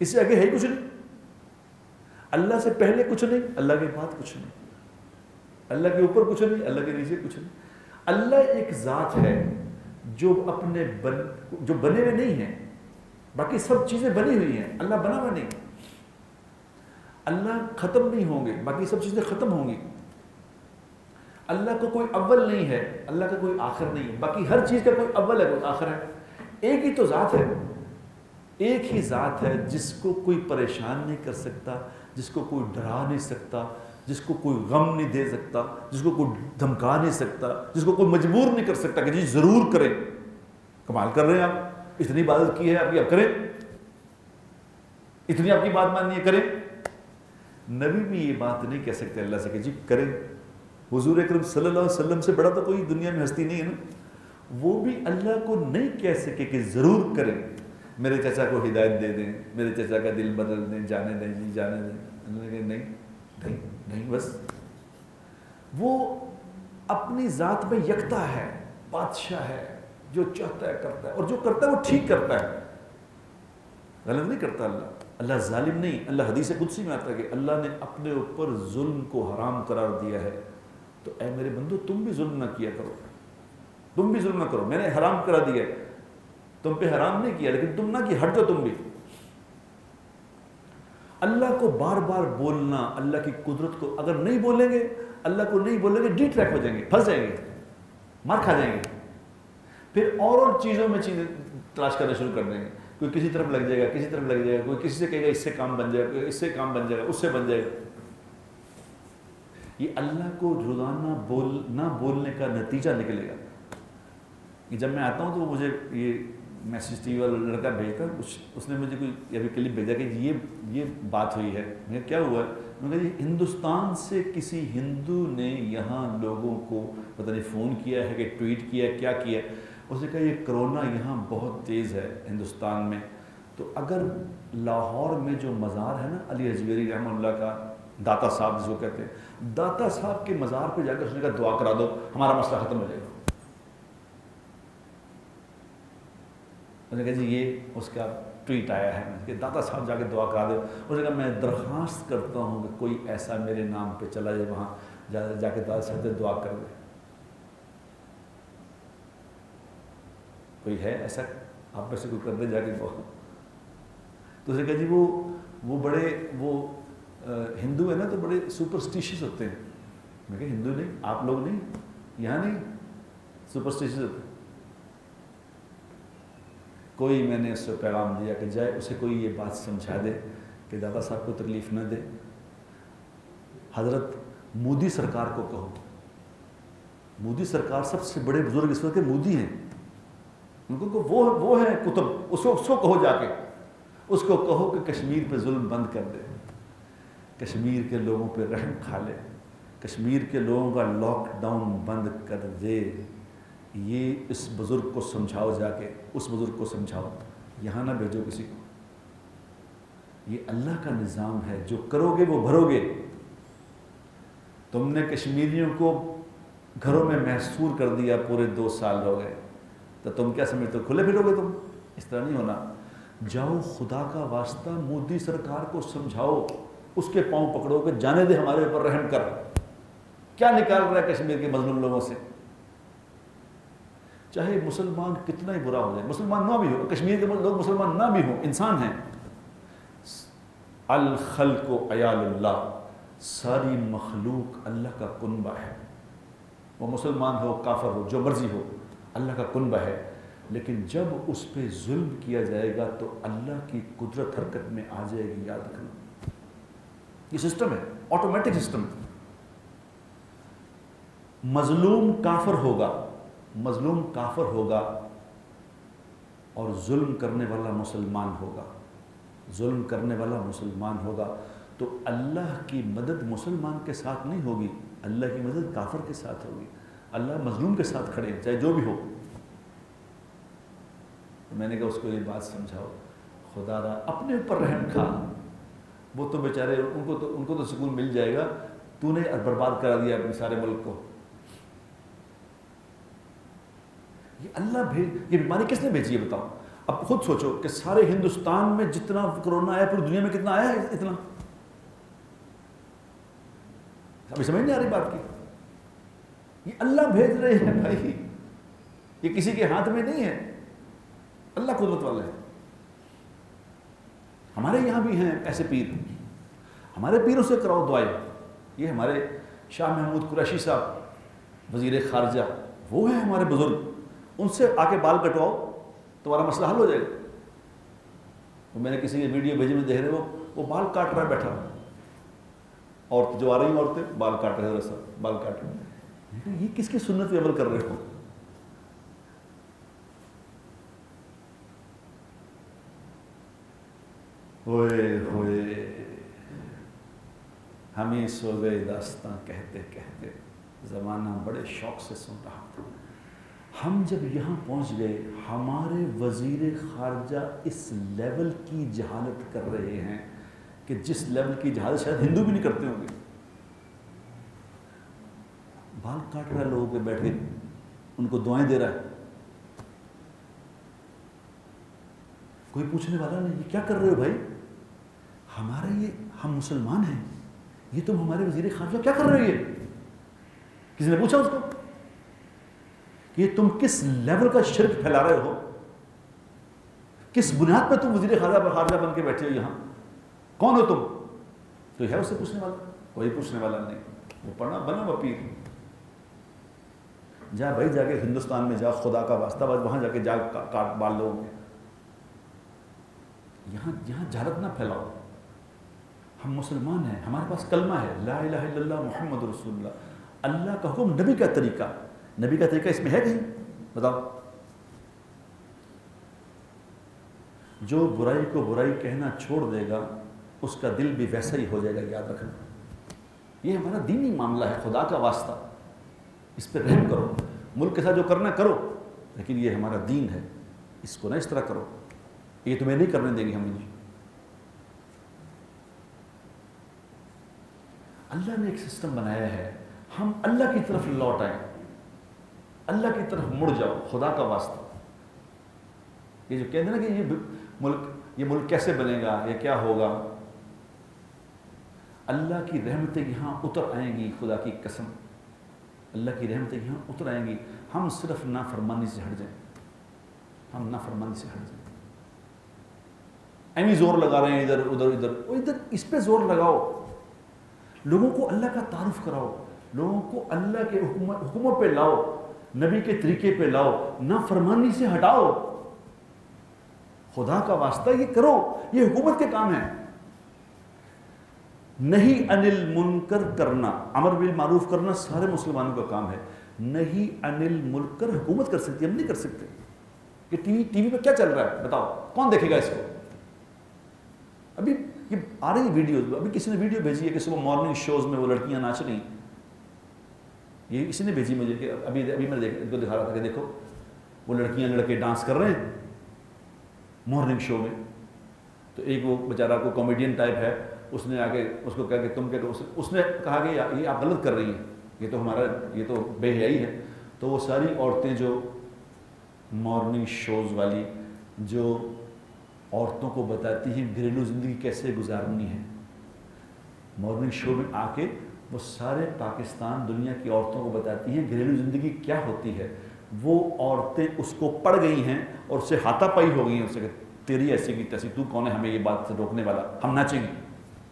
اس سے آگے ہے ہی کچھ نہیں. اللہ سے پہلے کچھ نہیں، اللہ کے بعد کچھ نہیں، اللہ کے اوپر کچھ نہیں، اللہ کے نیچے کچھ نہیں. اللہ ایک ذات ہے جو اپنے جو بنے ہوئے نہیں ہیں، باقی سب چیزیں بنی ہوئی ہیں، اللہ بنا ہوا نہیں. اللہ ختم نہیں ہوں گے، باقی سب چیزیں ختم ہوں گی. اللہ کو کوئی اول نہیں ہے، اللہ کا کوئی آخر نہیں ہے، باقی ہر چیز کا کوئی اول ہے کوئی آخر ہے. ایک ہی تو ذات ہے، ایک ہی ذات ہے جس کو کوئی پریشان نہیں کر سکتا، جس کو کوئی ڈرا نہیں سکتا، جس کو کوئی غم نہیں دے سکتا، جس کو کوئی دھمکا نہیں سکتا، جس کو کوئی مجبور نہیں کر سکتا کہ جی ضرور کریں. کمال کر رہے ہیں آپ، اتنی عبادت کی ہے آپ کی، اب کریں، اتنی آپ کی بات ماننی ہے کریں. نبی بھی یہ بات نہیں کہہ سکتے اللہ سے کہ جی کریں. حضور اکرم صلی اللہ علیہ وسلم سے بڑا تو کوئی دنیا میں ہستی نہیں ہے نا. وہ بھی اللہ کو نہیں کہہ سکے کہ ضرور کریں، میرے چچا کو ہدایت دے دیں، میرے چچا کا دل بدل دیں، جانے دیں جی جانے دیں. انہوں نے کہا نہیں نہیں نہیں، بس وہ اپنی ذات میں یکتا ہے، بادشاہ ہے، جو چاہتا ہے کرتا ہے، اور جو کرتا ہے وہ ٹھیک کرتا ہے، غلط نہیں کرتا. اللہ ظالم نہیں. اللہ حدیث قدسی میں آتا ہے کہ اللہ نے اپنے اوپر ظلم کو حرام قرار دیا ہے، تو اے میرے بندو تم بھی ظلم نہ کیا کرو، تم بھی ظلم نہ کرو. میں نے حرام کرا دیا ہے، تم پہ حرام نہیں کیا لیکن تم نہ کی، ہٹ جاؤ تم بھی. اللہ کو بار بار بولنا، اللہ کی قدرت کو اگر نہیں بولیں گے، اللہ کو نہیں بولیں گے، ڈی ٹریک ہو جائیں گے، پھنس جائیں گے، مار کھا جائیں گے. پھر اور چیزوں میں چیزیں تلاش کرنا شروع کر دیں گے. کوئی کسی طرف لگ جائے گا، کسی طرف لگ جائے گا، کوئی کسی سے کہے گا اس سے کام بن جائے گا، اس سے کام بن جائے گا، اس سے بن جائے گا. یہ اللہ کو روزانہ نہ بولنے کا نتیجہ نکلے گا. جب میں آتا ہوں تو مجھے یہ میسیج ٹی وی والا لڑکا بھیجتا، اس نے مجھے کوئی ابھی کلپ بھیجا کہ یہ بات ہوئی ہے. میں کیا ہوا ہے؟ میں نے کہا جی ہندوستان سے کسی ہندو نے یہاں لوگوں کو پتہ نہیں فون کیا ہے کہ ٹویٹ کیا ہے، کیا کیا ہے. اس نے کہا یہ کرونا یہاں بہت تیز ہے ہندوستان میں، تو اگر لاہور میں جو مزار ہے نا علی حجویری رحمہ اللہ کا، داتا صاحب جس کو کہتے ہیں، داتا صاحب کے مزار پہ جا کر اس نے کہا دعا کرا دو، ہمارا مسئلہ ختم ہو جائے گا. اس نے کہا جی یہ اس کا ٹویٹ آیا ہے کہ داتا صاحب جا کے دعا کرا دو. اس نے کہا میں درخواست کرتا ہوں کہ کوئی ایسا میرے نام پہ چلا جائے، وہاں جا کے داتا صاحب سے دعا کر دے. کوئی ہے ایسا آپ میں سے کوئی کر دے جا کے دعا؟ تو اس نے کہا جی وہ بڑے وہ ہندو ہے نا تو بڑے سپرسٹیشیس ہوتے ہیں. میں کہا ہندو نہیں، آپ لوگ نہیں، یہاں نہیں سپرسٹیشیس ہوتے. کوئی میں نے اس سے پیغام دیا کہ جائے اسے کوئی یہ بات سمجھا دے کہ دادا صاحب کو تکلیف نہ دے. حضرت مودی سرکار کو کہو، مودی سرکار سب سے بڑے بزرگ اس وقت کے مودی ہیں، ان کو وہ ہیں کتب، اس کو کہو جا کے، اس کو کہو کہ کشمیر پہ ظلم بند کر دے، کشمیر کے لوگوں پہ رحم کھا لے، کشمیر کے لوگوں کا لاک ڈاؤن بند کر دے. یہ اس بزرگ کو سمجھاؤ، جا کے اس بزرگ کو سمجھاؤ، یہاں نہ بھیجو کسی کو. یہ اللہ کا نظام ہے، جو کرو گے وہ بھرو گے. تم نے کشمیریوں کو گھروں میں محصور کر دیا، پورے 2 سال ہو گئے، تو تم کیا سمجھتے ہو کھلے پھرو گے تم؟ اس طرح نہیں ہونا. جاؤ خدا کا واسطہ مودی سرکار کو سمجھاؤ، اس کے پاؤں پکڑو کہ جانے دے، ہمارے اوپر رحم کر، کیا نکال رہا ہے کشمیر کے مظلوم لوگوں سے. چاہے مسلمان کتنا ہی برا ہو جائے، مسلمان نہ بھی ہو، کشمیر کے لوگ مسلمان نہ بھی ہوں، انسان ہیں. الخلق عیال اللہ، ساری مخلوق اللہ کا کنبہ ہے. وہ مسلمان ہو، کافر ہو، جو مرضی ہو، اللہ کا کنبہ ہے. لیکن جب اس پہ ظلم کیا جائے گا تو اللہ کی قدرت حرکت میں آ جائے گی. یاد رکھنا یہ سسٹم ہے، آٹومیٹک سسٹم. مظلوم کافر ہوگا اور ظلم کرنے والا مسلمان ہوگا، تو اللہ کی مدد مسلمان کے ساتھ نہیں ہوگی، اللہ کی مدد کافر کے ساتھ ہوگی. اللہ مظلوم کے ساتھ کھڑے ہیں چاہے جو بھی ہو. میں نے کہا اس کو یہ بات سمجھاؤ، خدا را اپنے اوپر رحم کھا. وہ تو بیچارے ان کو تو سکون مل جائے گا، تو نے برباد کرا دیا اپنے سارے ملک کو. یہ اللہ یہ بیماری کس نے بھیجی ہے بتاؤ؟ اب خود سوچو کہ سارے ہندوستان میں جتنا کرونا آیا پوری دنیا میں کتنا آیا ہے؟ اتنا ابھی سمجھ نہیں آ رہی بات کی؟ یہ اللہ بھیج رہے ہیں بھائی، یہ کسی کے ہاتھ میں نہیں ہے، اللہ قدرت والا ہے۔ ہمارے یہاں بھی ہیں ایسے پیر، ہمارے پیروں سے کراؤ دعائیں۔ یہ ہمارے شاہ محمود قریشی صاحب وزیر خارجہ، وہ ہیں ہمارے بزرگ، ان سے آ کے بال کٹواؤ، تمہارا مسئلہ حل ہو جائے گا۔ وہ میں نے کسی کے ویڈیو بھیجے میں دیکھ رہے وہ بال کاٹ رہا ہے بیٹھا، اور جو آ رہی ہیں عورتیں بال کاٹ رہے ہیں، بال کاٹ رہے ہیں، یہ کس کی سنت پہ عمل کر رہے ہو؟ ہوئے ہوئے ہمیں سو گئے داستاں کہتے کہتے، زمانہ بڑے شوق سے سن رہا تھا۔ ہم جب یہاں پہنچ گئے، ہمارے وزیر خارجہ اس لیول کی جہالت کر رہے ہیں کہ جس لیول کی جہالت شاید ہندو بھی نہیں کرتے ہوں گے۔ بال کاٹ رہا ہے لوگوں کے بیٹھ کے، ان کو دعائیں دے رہا ہے، کوئی پوچھنے والا نہیں یہ کیا کر رہے ہو بھائی؟ ہم مسلمان ہیں، یہ تم ہمارے وزیر خارجہ کیا کر رہے ہو؟ یہ کسی نے پوچھا اس کو کہ یہ تم کس لیول کا شرک پھیلا رہے ہو؟ کس بنیاد پہ تم وزیر خارجہ بن کے بیٹھے ہو یہاں؟ کون ہو تم؟ تو ہے اس سے پوچھنے والا؟ کوئی پوچھنے والا نہیں، وہ پڑھنا بنا وہ پیر۔ جا بھائی، جا کے ہندوستان میں جا، خدا کا واسطہ وہاں جا کے جا کاٹ بال لوگوں کے، یہاں جہالت نہ پھیلاؤ۔ ہم مسلمان ہیں، ہمارے پاس کلمہ ہے لا الہ الا اللہ محمد رسول اللہ، اللہ کا حکم، نبی کا طریقہ، نبی کا طریقہ اس میں ہے کہیں؟ بتاؤ۔ جو برائی کو برائی کہنا چھوڑ دے گا اس کا دل بھی ویسا ہی ہو جائے گا، یاد رکھنا۔ یہ ہمارا دینی معاملہ ہے، خدا کا واسطہ اس پہ رحم کرو، ملک کے ساتھ جو کرنا کرو، لیکن یہ ہمارا دین ہے، اس کو نہ اس طرح کرو، یہ تمہیں نہیں کرنے دیں گے ہم۔ اللہ نے ایک سسٹم بنایا ہے، ہم اللہ کی طرف لوٹ آئیں، اللہ کی طرف مڑ جاؤ، خدا کا واسطہ۔ یہ جو کہتے ہیں نا کہ یہ ملک کیسے بنے گا، یہ کیا ہوگا، اللہ کی رحمتیں یہاں اتر آئیں گی، خدا کی قسم اللہ کی رحمتیں یہاں اتر آئیں گی، ہم صرف نافرمانی سے ہٹ جائیں، ہم نافرمانی سے ہٹ جائیں۔ ایمی زور لگا رہے ہیں ادھر ادھر، اس پہ زور لگاؤ، لوگوں کو اللہ کا تعارف کراؤ، لوگوں کو اللہ کے حکموں پہ لاؤ، نبی کے طریقے پہ لاؤ، نافرمانی سے ہٹاؤ، خدا کا واسطہ یہ کرو، یہ حکومت کے کام ہے۔ نہیں انل منکر کرنا، امر بالمعروف کرنا سارے مسلمانوں کا کام ہے، نہیں انل منکر حکومت کر سکتی، ہم نہیں کر سکتے۔ کہ ٹی وی پہ کیا چل رہا ہے بتاؤ، کون دیکھے گا اس کو؟ ابھی یہ آ رہی ویڈیوز، ابھی کسی نے ویڈیو بھیجی ہے کہ صبح مارننگ شوز میں وہ لڑکیاں ناچ رہی ہیں، یہ کسی نے بھیجی مجھے، کہ ابھی میں ان کو دکھا رہا تھا کہ دیکھو وہ لڑکیاں لڑکے ڈانس کر رہے ہیں مارننگ شو میں۔ تو ایک وہ بیچارہ کو کامیڈین ٹائپ ہے، اس نے آ کے اس کو کہا کہ تم کیا، اس نے کہا کہ یہ آپ غلط کر رہی ہیں، یہ تو بے حیائی ہے۔ تو وہ ساری عورتیں جو مارننگ شوز والی، جو عورتوں کو بتاتی ہیں گھریلو زندگی کیسے گزارنی ہے، مارننگ شو میں آ کے وہ سارے پاکستان دنیا کی عورتوں کو بتاتی ہیں گھریلو زندگی کیا ہوتی ہے۔ وہ عورتیں اس کو پڑ گئی ہیں اور اس سے ہاتھا پائی ہو گئی ہیں، اس سے کہ تیری ایسی کی تیسی، تو کون ہے ہمیں یہ بات سے روکنے والا؟ ہم ناچیں گے،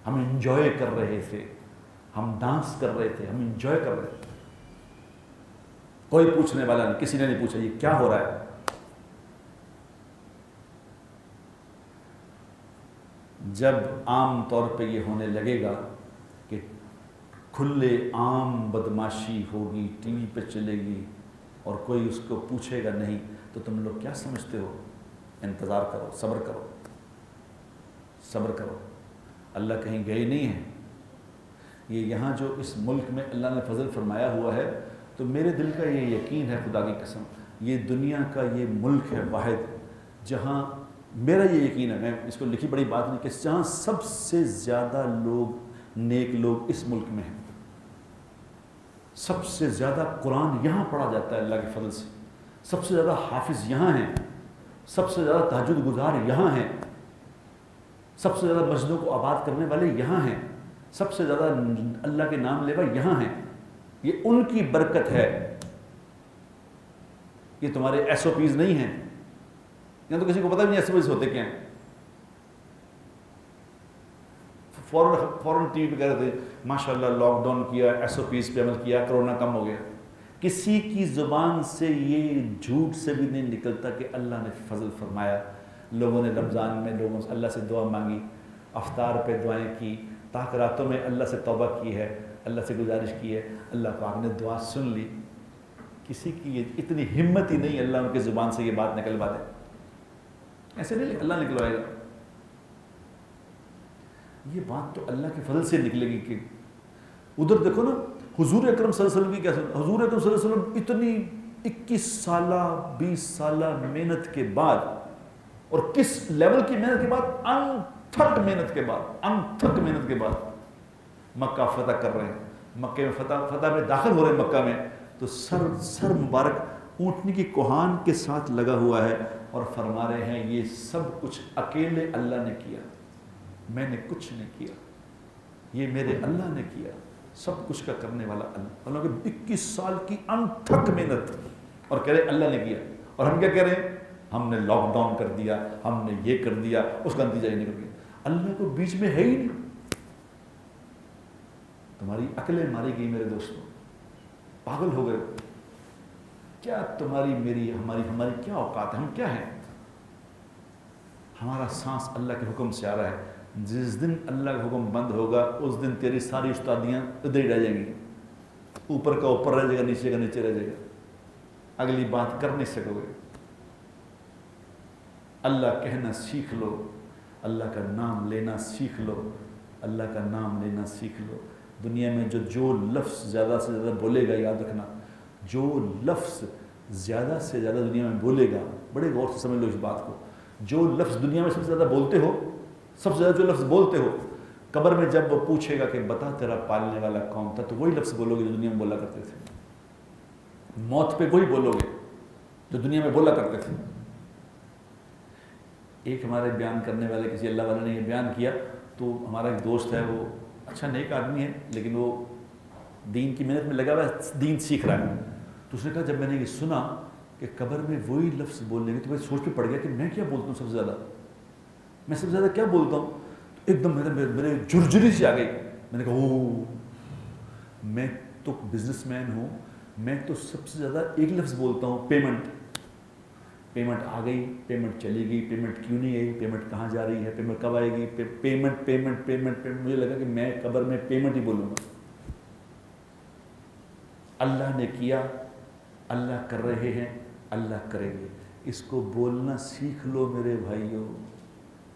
ہم انجوائے کر رہے تھے، ہم ڈانس کر رہے تھے، ہم انجوائے کر رہے تھے، کوئی پوچھنے والا نہیں، کسی نے نہیں پوچھا یہ کیا ہو رہا ہے۔ جب عام طور پہ یہ ہونے لگے گا کہ کھلے عام بدماشی ہوگی، ٹی وی پہ چلے گی اور کوئی اس کو پوچھے گا نہیں، تو تم لوگ کیا سمجھتے ہو؟ انتظار کرو، صبر کرو، صبر کرو، اللہ کہیں گئے نہیں ہیں۔ یہ یہاں جو اس ملک میں اللہ نے فضل فرمایا ہوا ہے، تو میرے دل کا یہ یقین ہے خدا کی قسم، یہ دنیا کا یہ ملک ہے واحد جہاں، میرا یہ یقین ہے، میں اس کو لکھی بڑی بات نہیں، کہ جہاں سب سے زیادہ لوگ نیک لوگ اس ملک میں ہیں، سب سے زیادہ قرآن یہاں پڑھا جاتا ہے اللہ کے فضل سے، سب سے زیادہ حافظ یہاں ہیں، سب سے زیادہ تہجد گزار یہاں ہیں، سب سے زیادہ مسجدوں کو آباد کرنے والے یہاں ہیں، سب سے زیادہ اللہ کے نام لیوا یہاں ہیں. یہ ان کی برکت ہے، یہ تمہارے ایس او پیز نہیں ہیں. یہاں تو کسی کو پتہ بھی نہیں ایس او پیز ہوتے کیا ہیں. فوراً ٹی وی پہ کہہ رہے تھے ماشاء اللہ لاک ڈاؤن کیا، ایس او پیز پہ عمل کیا، کرونا کم ہو گیا. کسی کی زبان سے یہ جھوٹ سے بھی نہیں نکلتا کہ اللہ نے فضل فرمایا. لوگوں نے رمضان میں لوگوں سے اللہ سے دعا مانگی، افطار پہ دعائیں کی، تاک راتوں میں اللہ سے توبہ کی ہے، اللہ سے گزارش کی ہے، اللہ پاک نے دعا سن لی. کسی کی اتنی ہمت ہی نہیں اللہ ان کے زبان سے یہ بات نکلوا دے. ایسے نہیں اللہ نکلوائے گا. یہ بات تو اللہ کے فضل سے نکلے گی. کہ ادھر دیکھو نا حضور اکرم صلی اللہ علیہ وسلم کی کیا، حضور اکرم صلی اللہ علیہ وسلم اتنی 21 سالہ 20 سالہ محنت کے بعد، اور کس لیول کی محنت کے بعد، انتھک محنت کے بعد مکہ فتح کر رہے ہیں. مکہ میں فتح میں داخل ہو رہے ہیں. مکہ میں تو سر مبارک اونٹنی کی کوہان کے ساتھ لگا ہوا ہے، اور فرما رہے ہیں یہ سب کچھ اکیلے اللہ نے کیا، میں نے کچھ نہیں کیا، یہ میرے اللہ نے کیا. سب کچھ کا کرنے والا اللہ. اللہ کے 21 سال کی انتھک محنت، اور کہہ رہے اللہ نے کیا. اور ہم کیا کہہ رہے ہیں؟ ہم نے لاک ڈاؤن کر دیا، ہم نے یہ کر دیا، اس کا نتیجہ یہ نکل گیا. اللہ کو بیچ میں ہے ہی نہیں. تمہاری عقلیں ماری گئی میرے دوستوں، پاگل ہو گئے. کیا تمہاری میری ہماری کیا اوقات ہے؟ ہم کیا ہیں؟ ہمارا سانس اللہ کے حکم سے آ رہا ہے. جس دن اللہ کا حکم بند ہوگا اس دن تیری ساری استادیاں ادھر ہی رہ جائیں گی. اوپر کا اوپر رہ جائے گا، نیچے کا نیچے رہ جائے گا. اگلی بات کر نہیں سکو گے. اللہ کہنا سیکھ لو، اللہ کا نام لینا سیکھ لو، اللہ کا نام لینا سیکھ لو. دنیا میں جو لفظ زیادہ سے زیادہ بولے گا، یاد رکھنا، جو لفظ زیادہ سے زیادہ دنیا میں بولے گا، بڑے غور سے سمجھ لو اس بات کو، جو لفظ دنیا میں سب سے زیادہ بولتے ہو، سب سے زیادہ جو لفظ بولتے ہو، قبر میں جب وہ پوچھے گا کہ بتا تیرا پالنے والا کون تھا، تو وہی لفظ بولو گے جو دنیا میں بولا کرتے تھے. موت پہ وہی بولو گے جو دنیا میں بولا کرتے تھے. ایک ہمارے بیان کرنے والے کسی اللہ والے نے یہ بیان کیا، تو ہمارا ایک دوست ہے، وہ اچھا نیک آدمی ہے، لیکن وہ دین کی محنت میں لگا ہوا ہے، دین سیکھ رہا ہے. تو اس نے کہا جب میں نے یہ سنا کہ قبر میں وہی لفظ بولنے گے، تو میں سوچ پہ پڑ گیا کہ میں کیا بولتا ہوں سب سے زیادہ، میں سب سے زیادہ کیا بولتا ہوں. تو ایک دم میرے جھرجھری سے آ گئی. میں نے کہا او، میں تو بزنس مین ہوں، میں تو سب سے زیادہ ایک لفظ بولتا ہوں، پیمنٹ. پیمنٹ آ گئی، پیمنٹ چلی گئی، پیمنٹ کیوں نہیں آئی، پیمنٹ کہاں جا رہی ہے، پیمنٹ کب آئے گی، پیمنٹ پیمنٹ پیمنٹ پیمنٹ. مجھے لگا کہ میں قبر میں پیمنٹ ہی بولوں گا. اللہ نے کیا، اللہ کر رہے ہیں، اللہ کریں گے. اس کو بولنا سیکھ لو میرے بھائیوں،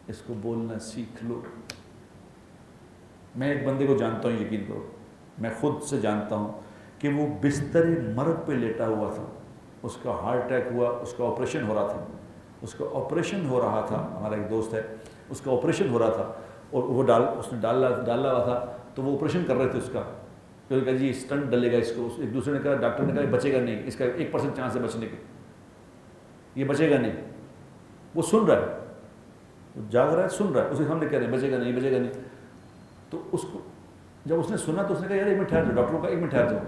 اس کو بولنا سیکھ لو. میں ایک بندے کو جانتا ہوں، یقین کرو، میں خود سے جانتا ہوں کہ وہ بستر مرگ پہ لیٹا ہوا تھا، اس کا ہارٹ اٹیک ہوا، اس کا آپریشن ہو رہا تھا، ہمارا ایک دوست ہے، اس کا آپریشن ہو رہا تھا، اور وہ اس نے ڈالا ہوا تھا، تو وہ آپریشن کر رہے تھے اس کا. تو کہا جی اسٹنٹ ڈلے گا اس کو. ایک دوسرے نے کہا، ڈاکٹر نے کہا یہ بچے گا نہیں، اس کا 1% چانس ہے بچنے کے، یہ بچے گا نہیں. وہ سن رہا ہے، وہ جاگ رہا ہے، سن رہا ہے، اسے ہم نے کہہ رہے ہیں بچے گا نہیں، بچے گا نہیں. تو اس کو جب اس نے سنا تو اس نے کہا یار ایک منٹ ٹھہر جاؤ. ڈاکٹروں کا ایک منٹ ٹھہر جاؤ،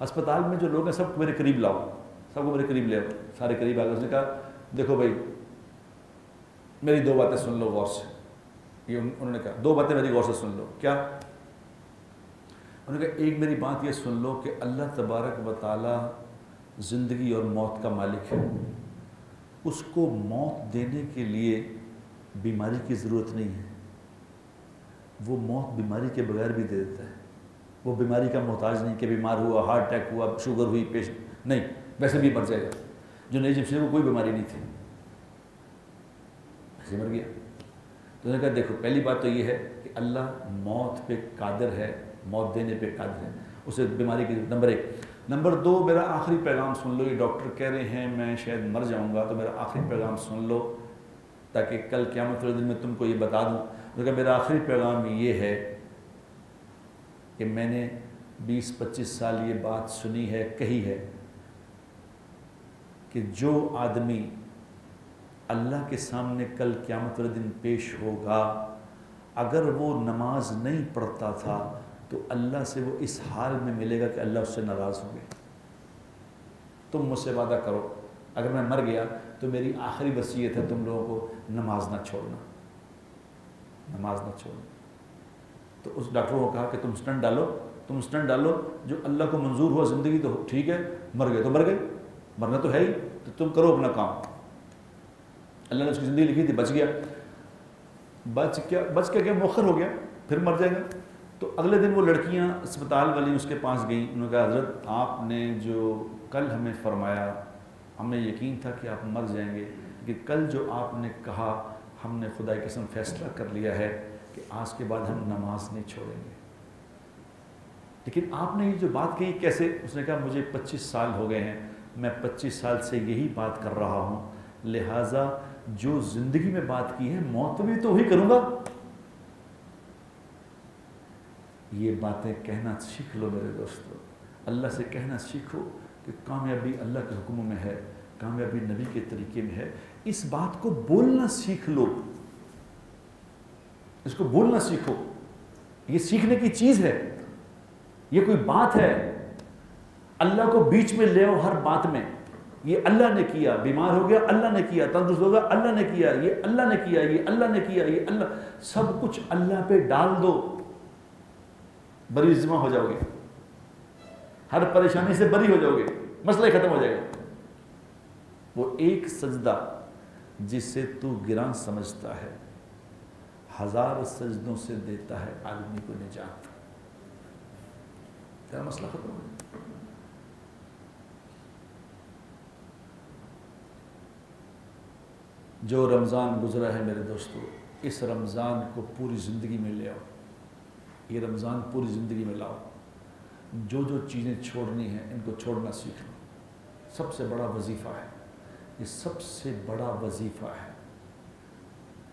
ہسپتال میں جو لوگ ہیں سب کو میرے قریب لاؤ، سب کو میرے قریب لے آؤ. سارے قریب آ گئے. اس نے کہا دیکھو بھائی میری 2 باتیں سن لو غور سے. یہ انہوں نے کہا 2 باتیں میری غور سے سن لو. کیا؟ انہوں نے کہا ایک میری بات یہ سن لو کہ اللہ تبارک و تعالیٰ زندگی اور موت کا مالک ہے. اس کو موت دینے کے لیے بیماری کی ضرورت نہیں ہے. وہ موت بیماری کے بغیر بھی دے دیتا ہے. وہ بیماری کا محتاج نہیں کہ بیمار ہوا، ہارٹ اٹیک ہوا، شوگر ہوئی، نہیں، ویسے بھی مر جائے گا. جو نئی جب سے کو کوئی بیماری نہیں تھی، ایسے مر گیا. تو انہوں نے کہا دیکھو پہلی بات تو یہ ہے کہ اللہ موت پہ قادر ہے، موت دینے پہ قادر ہے، اسے بیماری کی. نمبر 1. نمبر 2، میرا آخری پیغام سن لو. یہ ڈاکٹر کہہ رہے ہیں میں شاید مر جاؤں گا، تو میرا آخری پیغام سن لو تاکہ کل قیامت والے دن میں تم کو یہ بتا دوں. کیونکہ میرا آخری پیغام یہ ہے کہ میں نے 20-25 سال یہ بات سنی ہے، کہی ہے کہ جو آدمی اللہ کے سامنے کل قیامت والے دن پیش ہوگا، اگر وہ نماز نہیں پڑھتا تھا تو اللہ سے وہ اس حال میں ملے گا کہ اللہ اس سے ناراض ہوں گے۔ تم مجھ سے وعدہ کرو اگر میں مر گیا تو میری آخری وصیت ہے تم لوگوں کو نماز نہ چھوڑنا، نماز نہ چھوڑنا۔ تو اس ڈاکٹر کو کہا کہ تم سٹنٹ ڈالو، تم سٹنٹ ڈالو، جو اللہ کو منظور ہوا زندگی تو ٹھیک ہے، مر گئے تو مر گئے، مرنا تو ہے ہی، تو تم کرو اپنا کام۔ اللہ نے اس کی زندگی لکھی تھی، بچ گیا، بچ کیا مؤخر ہو گیا، پھر مر جائے گا۔ تو اگلے دن وہ لڑکیاں اسپتال والی اس کے پاس گئیں، انہوں نے کہا حضرت آپ نے جو کل ہمیں فرمایا ہمیں یقین تھا کہ آپ مر جائیں گے، کہ کل جو آپ نے کہا ہم نے خدا کی قسم فیصلہ کر لیا ہے کہ آج کے بعد ہم نماز نہیں چھوڑیں گے، لیکن آپ نے یہ جو بات کہی کیسے؟ اس نے کہا مجھے 25 سال ہو گئے ہیں، میں 25 سال سے یہی بات کر رہا ہوں، لہٰذا جو زندگی میں بات کی ہے موت بھی تو وہی کروں گا۔ یہ باتیں کہنا سیکھ لو میرے دوستو، اللہ سے کہنا سیکھو کہ کامیابی اللہ کے حکموں میں ہے، کامیابی نبی کے طریقے میں ہے۔ اس بات کو بولنا سیکھ لو، اس کو بولنا سیکھو، یہ سیکھنے کی چیز ہے، یہ کوئی بات ہے۔ اللہ کو بیچ میں لے آؤ ہر بات میں، یہ اللہ نے کیا، بیمار ہو گیا اللہ نے کیا، تندرست ہو گیا اللہ نے کیا، یہ اللہ نے کیا، یہ اللہ نے کیا، یہ اللہ، سب کچھ اللہ پہ ڈال دو، بری ذمہ ہو جاؤ گے، ہر پریشانی سے بری ہو جاؤ گے، مسئلہ ختم ہو جائے گا۔ وہ ایک سجدہ جسے تو گراں سمجھتا ہے 1000 سجدوں سے دیتا ہے آدمی کو نجات، تیرا مسئلہ ختم ہو گیا۔ جو رمضان گزرا ہے میرے دوستو، اس رمضان کو پوری زندگی میں لے آؤ، یہ رمضان پوری زندگی میں لاؤ، جو جو چیزیں چھوڑنی ہیں ان کو چھوڑنا سیکھ لو۔ سب سے بڑا وظیفہ ہے یہ، سب سے بڑا وظیفہ ہے،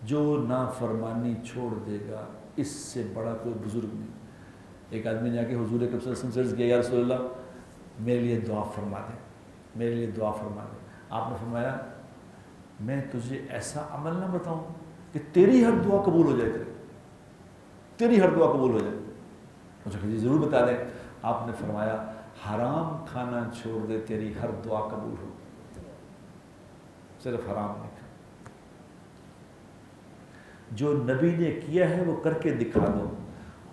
جو نافرمانی چھوڑ دے گا اس سے بڑا کوئی بزرگ نہیں۔ ایک آدمی نے آ کے حضور اکرم صلی اللہ علیہ وسلم سے عرض کیا یا رسول اللہ میرے لیے دعا فرما دیں، میرے لیے دعا فرما دیں۔ آپ نے فرمایا میں تجھے ایسا عمل نہ بتاؤں کہ تیری ہر دعا قبول ہو جائے کرے، تیری ہر دعا قبول ہو جائے؟ مجھے کہا جی ضرور بتا دیں۔ آپ نے فرمایا حرام کھانا چھوڑ دے تیری ہر دعا قبول ہو، صرف حرام نہیں کھانا۔ جو نبی نے کیا ہے وہ کر کے دکھا دو۔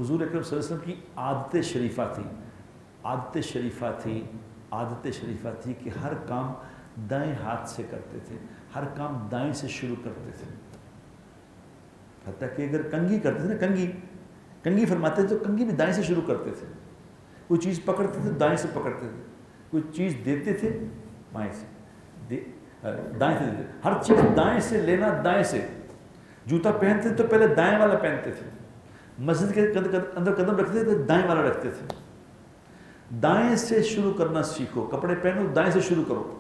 حضور اکرم صلی اللہ علیہ وسلم کی عادت شریفہ تھی، عادت شریفہ تھی کہ ہر کام دائیں ہاتھ سے کرتے تھے، ہر کام دائیں سے شروع کرتے تھے، حتیٰ کہ اگر کنگھی کرتے تھے نا، کنگھی فرماتے تھے تو کنگھی بھی دائیں سے شروع کرتے تھے، کوئی چیز پکڑتے تھے دائیں سے پکڑتے تھے، کوئی چیز دیتے تھے بائیں سے، دائیں سے دیتے، ہر چیز دائیں سے لینا، دائیں سے۔ جوتا پہنتے تو پہلے دائیں والا پہنتے تھے، مسجد کے اندر قدم رکھتے تھے دائیں والا رکھتے تھے۔ دائیں سے شروع کرنا سیکھو، کپڑے پہنو دائیں سے شروع کرو۔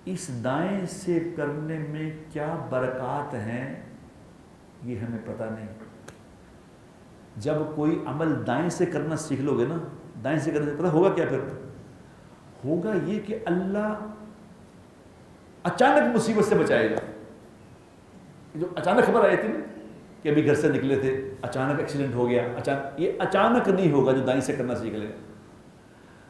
اس دائیں سے کرنے میں کیا برکات ہیں یہ ہمیں پتہ نہیں۔ جب کوئی عمل دائیں سے کرنا سیکھ لو گے نا، دائیں سے کرنے سے پتہ ہوگا کیا؟ پھر ہوگا یہ کہ اللہ اچانک مصیبت سے بچائے گا۔ جو اچانک خبر آئی تھی نا کہ ابھی گھر سے نکلے تھے، اچانک ایکسیڈنٹ ہو گیا، یہ اچانک نہیں ہوگا جو دائیں سے کرنا سیکھ لے گا۔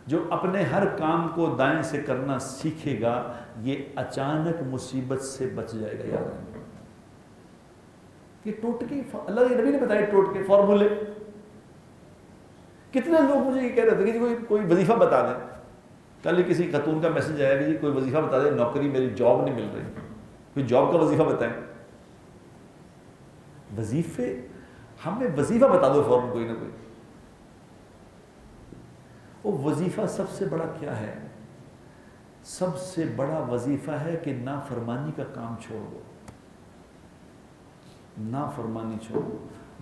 جو اپنے ہر کام کو دائیں سے کرنا سیکھے گا یہ اچانک مصیبت سے بچ جائے گا۔ یاد رکھیں یہ ٹوٹکے، اللہ کے نبی نے بتایا ٹوٹکے، فارمولے۔ کتنے لوگ مجھے یہ کہہ رہے تھے کہ کوئی وظیفہ بتا دیں۔ کل ہی کسی خاتون کا میسج آیا کہ جی کوئی وظیفہ بتا دیں، نوکری میری جاب نہیں مل رہی، کوئی جاب کا وظیفہ بتائیں۔ وظیفے، ہمیں وظیفہ بتا دو فوراً کوئی نہ کوئی۔ وہ وظیفہ سب سے بڑا کیا ہے؟ سب سے بڑا وظیفہ ہے کہ نافرمانی کا کام چھوڑ دو، نافرمانی چھوڑ دو۔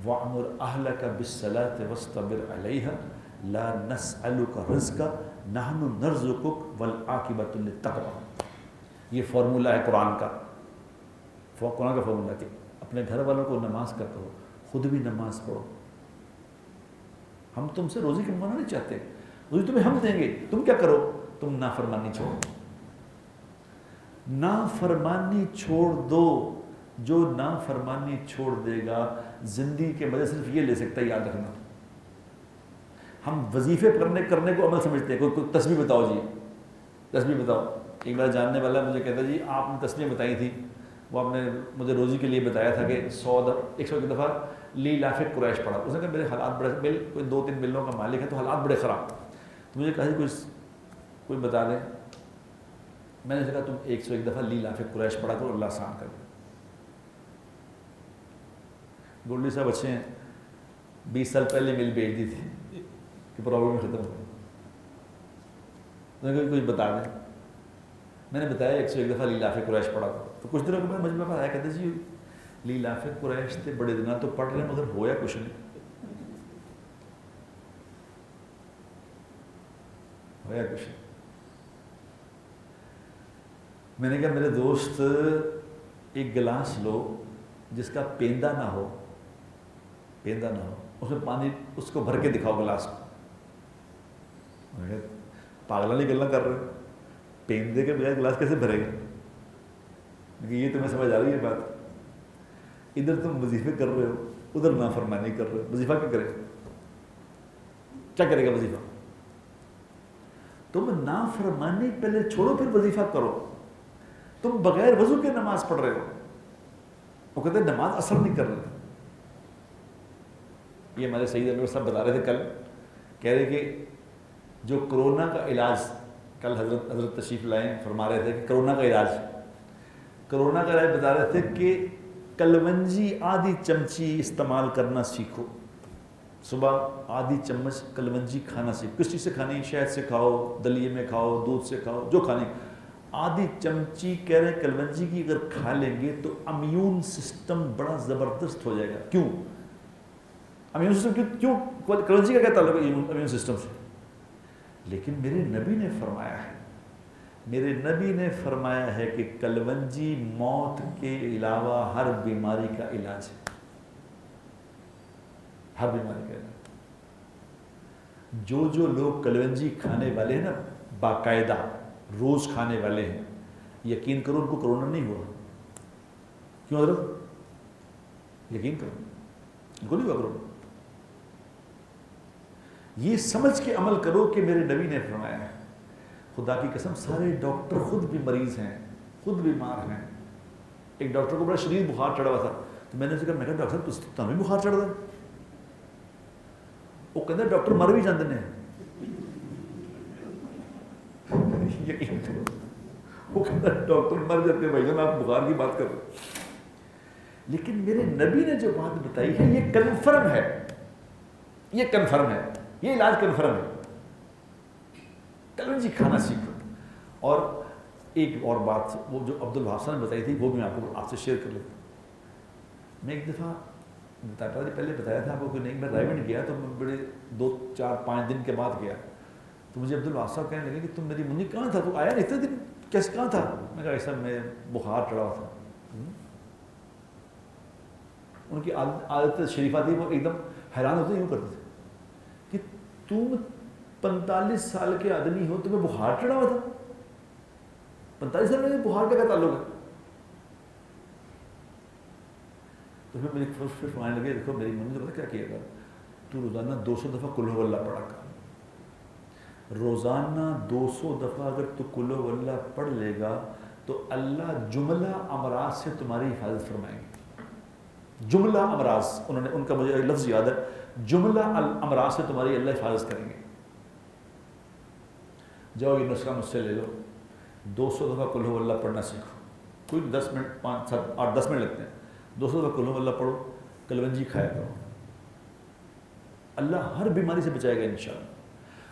وَأْمُرْ أَهْلَكَ بِالصَّلَاةِ وَاسْتَبِرْ عَلَيْهَا لَا نَسْأَلُكَ رِزْقًا نَحْنُ نَرْزُقُكَ وَالْعَاقِبَةُ لِلتَّقْوَىٰ۔ یہ فارمولہ ہے قرآن کا، قرآن کا فارمولہ کہ اپنے گھر والوں کو نماز کا کہو، خود بھی نماز پڑھو۔ ہم تم سے روزی کمانا نہیں چاہتے، روزی تمہیں ہم دیں گے، تم کیا کرو؟ تم نافرمانی چھوڑو۔ نافرمانی چھوڑ دو، جو نافرمانی چھوڑ دے گا زندگی کے مزے صرف یہ لے سکتا ہے، یاد رکھنا۔ ہم وظیفے کرنے کو عمل سمجھتے ہیں، کوئی تسبیح بتاؤ جی، تسبیح بتاؤ۔ ایک بار جاننے والا مجھے کہتا جی آپ نے تسبیح بتائی تھی، وہ آپ نے مجھے روزی کے لیے بتایا تھا کہ 100 دفعہ لی لاف قریش پڑھا۔ اس نے کہا میرے حالات بڑے، کوئی 2-3 ملوں کا مالک ہے تو حالات بڑے خراب، تو مجھے کہا جی کوئی بتا دیں۔ میں نے کہا تم 101 دفعہ لی لاف قریش پڑھا کرو، اللہ آسان کر دے۔ گولڈی صاحب اچھے ہیں، 20 سال پہلے مل بھیج دی تھی کہ پرابلم ختم ہو گئی۔ کچھ بتا دیں، میں نے بتایا 101 دفعہ لی لاف قریش پڑھا کرو۔ تو کچھ دنوں کے بعد مجھے پاس آیا، کہتے جی لی لاف قریش تھے بڑے دنوں تو پڑھ رہے ہیں مگر ہویا کچھ نہیں، ہویا کچھ نہیں۔ میں نے کہا میرے دوست ایک گلاس لو جس کا پیندہ نہ ہو، پیندہ نہ ہو، اس میں پانی اس کو بھر کے دکھاؤ گلاس کو۔ پاگلانی گلا کر رہے، پیندے کے بغیر گلاس کیسے بھرے گا؟ یہ تمہیں سمجھ آ رہی ہے بات؟ ادھر تم وظیفے کر رہے ہو، ادھر نافرمانی کر رہے ہو۔ وظیفہ کیا کرے، کیا کرے گا وظیفہ؟ تم نافرمانی پہلے چھوڑو پھر وظیفہ کرو۔ تم بغیر وضو کے نماز پڑھ رہے ہو، وہ کہتے ہیں نماز اثر نہیں کر رہی۔ یہ ہمارے سعید انور صاحب بتا رہے تھے کل، کہہ رہے کہ جو کرونا کا علاج، کل حضرت تشریف لائیں فرما رہے تھے کہ کرونا کا علاج بتا رہے تھے کہ کلونجی آدھی چمچی استعمال کرنا سیکھو، صبح آدھی چمچ کلونجی کھانا سیکھو۔ کس چیز سے کھانی؟ شہد سے کھاؤ، دلیے میں کھاؤ، دودھ سے کھاؤ، جو کھانی۔ آدھی چمچی کہہ رہے ہیں کلونجی کی اگر کھا لیں گے تو امیون سسٹم بڑا زبردست ہو جائے گا۔ کیوں امیون سسٹم؟ کیوں کلونجی کا کیا تعلق ہے امیون سسٹم سے؟ لیکن میرے نبی نے فرمایا ہے کہ کلونجی موت کے علاوہ ہر بیماری کا علاج ہے، ہر بیماری کا علاج۔ جو لوگ کلونجی کھانے والے ہیں نا، باقاعدہ روز کھانے والے ہیں، یقین کرو ان کو کرونا نہیں ہوا۔ کیوں حضرت؟ یقین کرو ان کو نہیں ہوا کرونا۔ یہ سمجھ کے عمل کرو کہ میرے نبی نے فرمایا ہے۔ خدا کی قسم سارے ڈاکٹر خود بھی مریض ہیں، خود بیمار ہیں۔ ایک ڈاکٹر کو بڑا شدید بخار چڑھا ہوا تھا، تو میں نے اسے کہا، میں کہا ڈاکٹر صاحب تمہیں بخار چڑھ رہا ہے؟ وہ کہتے ہیں ڈاکٹر مر بھی جاندے ہیں۔ یقین کرو، وہ کہتا ہے ڈاکٹر مر جاتے ہیں، بھائی جان آپ بخار کی بات کر رہے ہیں۔ لیکن میرے نبی نے جو بات بتائی ہے یہ کنفرم ہے، یہ کنفرم ہے، یہ علاج کنفرم ہے۔ کلونجی کھانا سیکھو۔ اور ایک اور بات وہ جو عبد الوہاب صاحب نے بتائی تھی وہ بھی میں آپ سے شیئر کر لیتا ہوں۔ میں ایک دفعہ پہلے بتایا تھا آپ کو کہ نہیں، میں رائے گنج گیا تو میں بڑے 2-4-5 دن کے بعد گیا، تو مجھے عبد الوہاب صاحب کہنے لگے کہ تم میری منی کہاں تھا، تو آیا نہیں اتنے دن، کیسے کہاں تھا؟ میں کہا ایسا میں بخار چڑھا ہوا تھا۔ ان کی عادت شریفہ تھی، وہ ایک دم حیران ہوتے یوں کرتے تھے کہ تم 45 سال کے آدمی ہو تمہیں بخار چڑھا ہوا تھا؟ 45 سال میں بخار کا کیا تعلق ہے؟ تو پھر میری پھر فرمانے لگے دیکھو میری ممی نے پتہ کیا کیا کر، تو روزانہ 200 دفعہ قل ہو اللہ پڑھا کر۔ روزانہ 200 دفعہ اگر تو قل ہو اللہ پڑھ لے گا تو اللہ جملہ امراض سے تمہاری حفاظت فرمائیں گے۔ جملہ امراض، انہوں نے ان کا مجھے لفظ یاد ہے، جملہ امراض سے تمہاری اللہ حفاظت کریں گے۔ جاؤ یہ نسخہ مجھ سے لے لو، 200 دفعہ قل ہو اللہ پڑھنا سیکھو، کوئی 10 منٹ 5 7 8 10 منٹ لگتے ہیں، 200 دفعہ قل ہو اللہ پڑھو، کلونجی کھایا کرو، اللہ ہر بیماری سے بچائے گا انشاءاللہ۔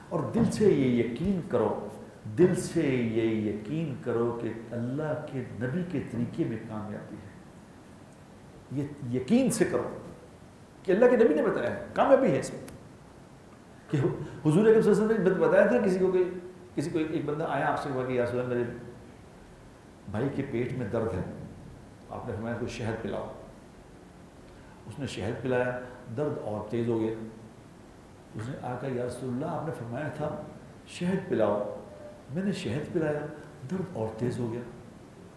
اور دل سے یہ یقین کرو، دل سے یہ یقین کرو کہ اللہ کے نبی کے طریقے میں کامیابی ہے، یہ یقین سے کرو کہ اللہ کے نبی نے بتایا ہے، کامیابی ہے اس میں۔ کہ حضور اکرم صلی اللہ علیہ وسلم نے بتایا تھا کسی کو ایک بندہ آیا آپ سے کہا کہ یا رسول اللہ میرے بھائی کے پیٹ میں درد ہے، آپ نے فرمایا کوئی شہد پلاؤ۔ اس نے شہد پلایا، درد اور تیز ہو گیا۔ اس نے آ کر یا رسول اللہ آپ نے فرمایا تھا شہد پلاؤ، میں نے شہد پلایا، درد اور تیز ہو گیا۔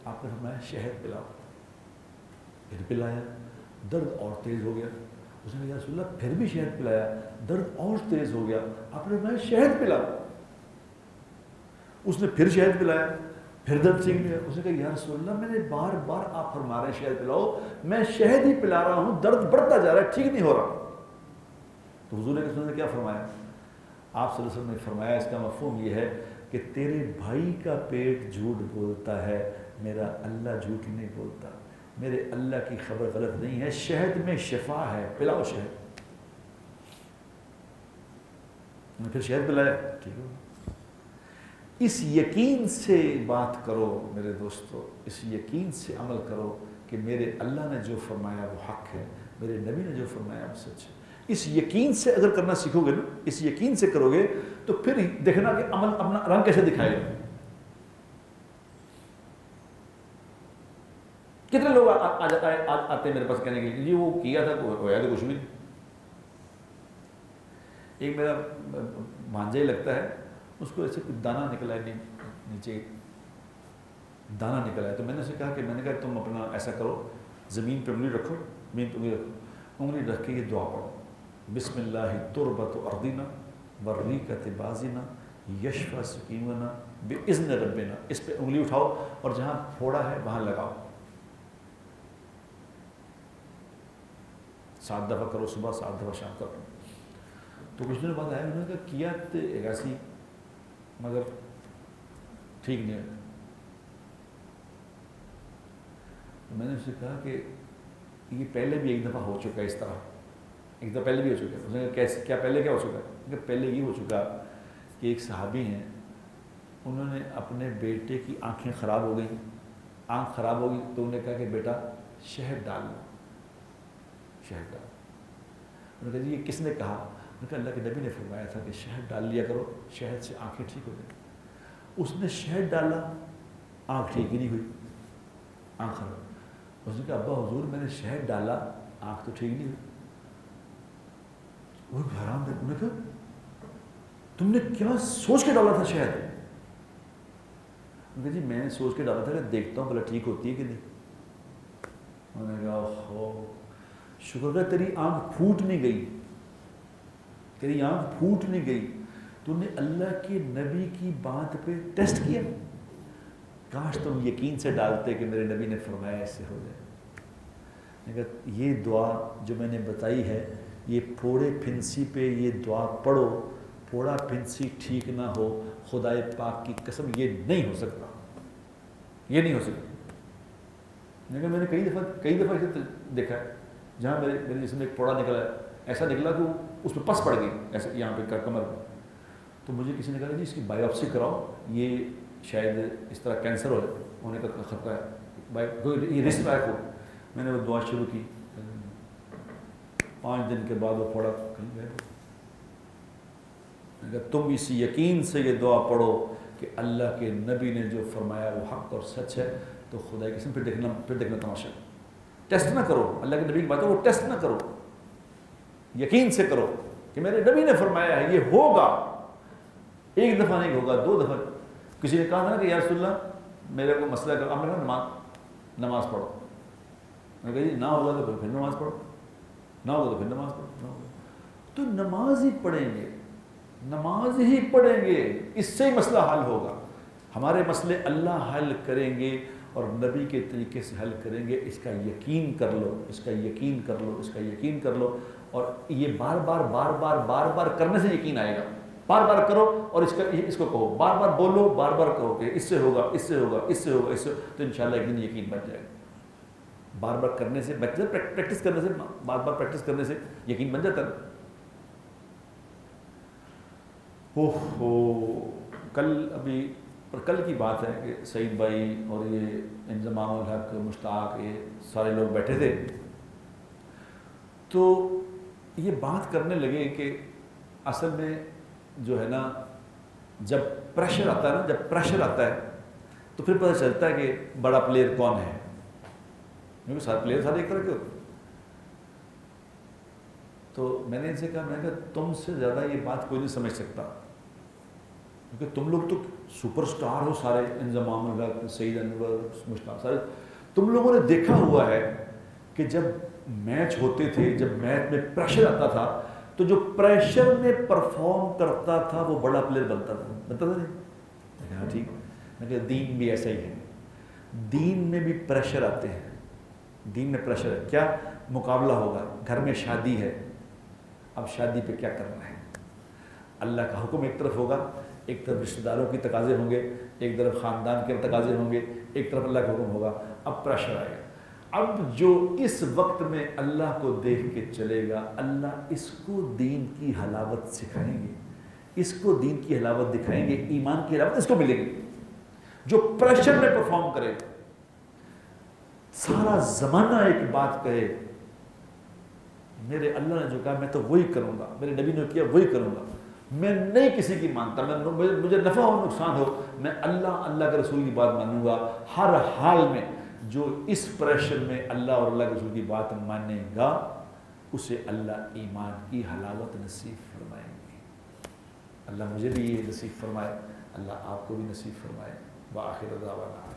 آپ نے فرمایا شہد پلاؤ. پھر پلایا, درد اور تیز ہو گیا. اس نے کہا یا رسول اللہ پھر بھی شہد پلایا, درد اور تیز ہو گیا, آپ نے فرمایا شہد پلاؤ. اس نے پھر شہد پلایا, پھر درد ٹھیک گیا. اس نے کہا یا رسول اللہ میں نے بار بار آپ فرما رہے ہیں شہد پلاؤ, میں شہد ہی پلا رہا ہوں, درد بڑھتا جا رہا ہے, ٹھیک نہیں ہو رہا. تو حضور نے کیا فرمایا؟ آپ صلی اللہ علیہ وسلم نے فرمایا اس کا مفہوم یہ ہے کہ تیرے بھائی کا پیٹ جھوٹ بولتا ہے, میرا اللہ جھوٹ نہیں بولتا, میرے اللہ کی خبر غلط نہیں ہے, شہد میں شفا ہے, پلاؤ شہد. پھر شہد پلایا, ٹھیک ہو. اس یقین سے بات کرو میرے دوستو, اس یقین سے عمل کرو کہ میرے اللہ نے جو فرمایا وہ حق ہے, میرے نبی نے جو فرمایا وہ سچ ہے. اس یقین سے اگر کرنا سیکھو گے نا, اس یقین سے کرو گے تو پھر دیکھنا کہ عمل اپنا رنگ کیسے دکھائے گا. کتنے لوگ آتے ہیں میرے پاس کہنے کے لیے جی وہ کیا تھا ہوا تو کچھ بھی نہیں. ایک میرا بھانجا ہی لگتا ہے, اس کو ایسے دانہ نکلا ہے نیچے, دانہ نکلا ہے. تو میں نے اسے کہا کہ تم اپنا ایسا کرو, زمین پہ انگلی رکھو, زمین پہ انگلی رکھو, انگلی رکھ کے یہ دعا پڑھو, بسم اللہ تربت ارضنا وریقت بازنا یشفى سقیمنا باذن ربنا. اس پہ انگلی اٹھاؤ اور جہاں پھوڑا ہے وہاں لگاؤ. 7 دفعہ کرو, صبح 7 دفعہ شام کرو. تو کچھ دنوں بعد آیا, انہوں نے کہا کیا تو ایک ایسی مگر ٹھیک نہیں ہے. میں نے اس سے کہا کہ یہ پہلے بھی ایک دفعہ ہو چکا ہے اس طرح, ایک دفعہ پہلے بھی ہو چکا ہے. اس نے کہا کیا پہلے کیا ہو چکا ہے؟ کہ پہلے یہ ہو چکا کہ ایک صحابی ہیں, انہوں نے اپنے بیٹے کی آنکھیں خراب ہو گئیں, آنکھ خراب ہو گئی تو انہوں نے کہا کہ بیٹا شہد ڈال لو, شہد ڈال. انہوں نے کہا جی یہ کس نے کہا؟ انہوں نے کہا اللہ کے نبی نے فرمایا تھا کہ شہد ڈال لیا کرو, شہد سے آنکھیں ٹھیک ہو گئی. اس نے شہد ڈالا, آنکھ ٹھیک ہی نہیں ہوئی, آنکھ خراب. اس نے کہا ابا حضور میں نے شہد ڈالا, آنکھ تو ٹھیک نہیں ہوئی. وہ حیران تھے, انہوں نے کہا تم نے کیا سوچ کے ڈالا تھا شہد؟ انہوں نے کہا جی میں نے سوچ کے ڈالا تھا کہ دیکھتا ہوں بھلا ٹھیک ہوتی ہے کہ نہیں. انہوں نے کہا اوہ شکر ہے تیری آنکھ پھوٹ نہیں گئی, تیری آنکھ پھوٹ نہیں گئی, تو نے اللہ کے نبی کی بات پہ ٹیسٹ کیا. کاش تم یقین سے ڈالتے کہ میرے نبی نے فرمایا اس سے ہو جائے. میں نے کہا یہ دعا جو میں نے بتائی ہے, یہ پھوڑے پھنسی پہ یہ دعا پڑھو, پھوڑا پھنسی ٹھیک نہ ہو, خدائے پاک کی قسم یہ نہیں ہو سکتا, یہ نہیں ہو سکتا. میں نے کہا میں نے کئی دفعہ اسے دیکھا ہے جہاں میرے جسم میں ایک پھوڑا نکلا ہے, ایسا نکلا کہ اس پہ پس پڑ گئی ایسے یہاں پہ کمر پہ. تو مجھے کسی نے کہا جی اس کی بایوپسی کراؤ, یہ شاید اس طرح کینسر ہونے کا خطرہ ہے, یہ رسک لائق ہو. میں نے وہ دعا شروع کی, 5 دن کے بعد وہ پھوڑا کہیں گئے. میں نے کہا تم اس یقین سے یہ دعا پڑھو کہ اللہ کے نبی نے جو فرمایا وہ حق اور سچ ہے, تو خدا کی قسم پھر دیکھنا تماشا. ٹیسٹ نہ کرو, اللہ کے نبی کی بات ہے وہ ٹیسٹ نہ کرو, یقین سے کرو کہ میرے نبی نے فرمایا ہے یہ ہوگا. ایک دفعہ نہیں ہوگا, 2 دفعہ. کسی نے کہا تھا نا کہ یا رسول اللہ میرے کو مسئلہ کرو, آپ نے کہا نماز پڑھو. میں نے کہا جی نہ ہوگا تو پھر نماز پڑھو, نہ ہوگا تو پھر نماز پڑھو, نہ ہوگا تو نماز ہی پڑھیں گے, نماز ہی پڑھیں گے, اس سے ہی مسئلہ حل ہوگا. ہمارے مسئلے اللہ حل کریں گے اور نبی کے طریقے سے حل کریں گے. اس کا یقین کر لو, اس کا یقین کر لو, اس کا یقین کر لو. اور یہ بار بار کرنے سے یقین آئے گا. بار بار کرو اور اس کو کہو, بار بار بولو, بار بار کہو کہ اس سے ہوگا, اس سے ہوگا, اس سے ہوگا, اس سے, تو انشاءاللہ ایک دن یقین بن جائے گا. بار بار کرنے سے, پریکٹس کرنے سے, بار بار پریکٹس کرنے سے یقین بن جاتا ہے. کل کی بات ہے کہ سعید بھائی اور یہ انضمام الحق, مشتاق, یہ سارے لوگ بیٹھے تھے. تو یہ بات کرنے لگے کہ اصل میں جو ہے نا جب پریشر آتا ہے تو پھر پتہ چلتا ہے کہ بڑا پلیئر کون ہے, کیونکہ سارے پلیئر سارے ایک طرح کے ہوتے. تو میں نے ان سے کہا, میں نے کہا تم سے زیادہ یہ بات کوئی نہیں سمجھ سکتا, کیونکہ تم لوگ تو سپر سٹار ہو سارے، انضمام الحق، سعید انور، مشتاق، سارے تم لوگوں نے دیکھا ہوا ہے کہ جب میچ ہوتے تھے، جب میچ میں پریشر آتا تھا تو جو پریشر میں پرفارم کرتا تھا وہ بڑا پلیئر بنتا تھا نہیں؟ میں کہا ٹھیک، میں کہا دین بھی ایسا ہی ہے، دین میں بھی پریشر آتے ہیں، دین میں پریشر ہے، کیا مقابلہ ہوگا، گھر میں شادی ہے، اب شادی پہ کیا کرنا ہے، اللہ کا حکم ایک طرف ہوگا، ایک طرف رشتہ داروں کی تقاضے ہوں گے، ایک طرف خاندان کے تقاضے ہوں گے، ایک طرف اللہ کا حکم ہوگا، اب پریشر آئے گا۔ اب جو اس وقت میں اللہ کو دیکھ کے چلے گا، اللہ اس کو دین کی حلاوت سکھائیں گے، اس کو دین کی حلاوت دکھائیں گے، ایمان کی حلاوت اس کو ملے گی۔ جو پریشر میں پرفارم کرے، سارا زمانہ ایک بات کہے، میرے اللہ نے جو کہا میں تو وہی کروں گا، میرے نبی نے کیا وہی کروں گا، میں نہیں کسی کی مانتا، مجھے نفع ہو نقصان ہو، میں اللہ کے رسول کی بات مانوں گا ہر حال میں۔ جو اس پریشر میں اللہ اور اللہ کے رسول کی بات مانے گا، اسے اللہ ایمان کی حلاوت نصیب فرمائیں گے۔ اللہ مجھے بھی یہ نصیب فرمائے، اللہ آپ کو بھی نصیب فرمائے۔ وآخر دعوانا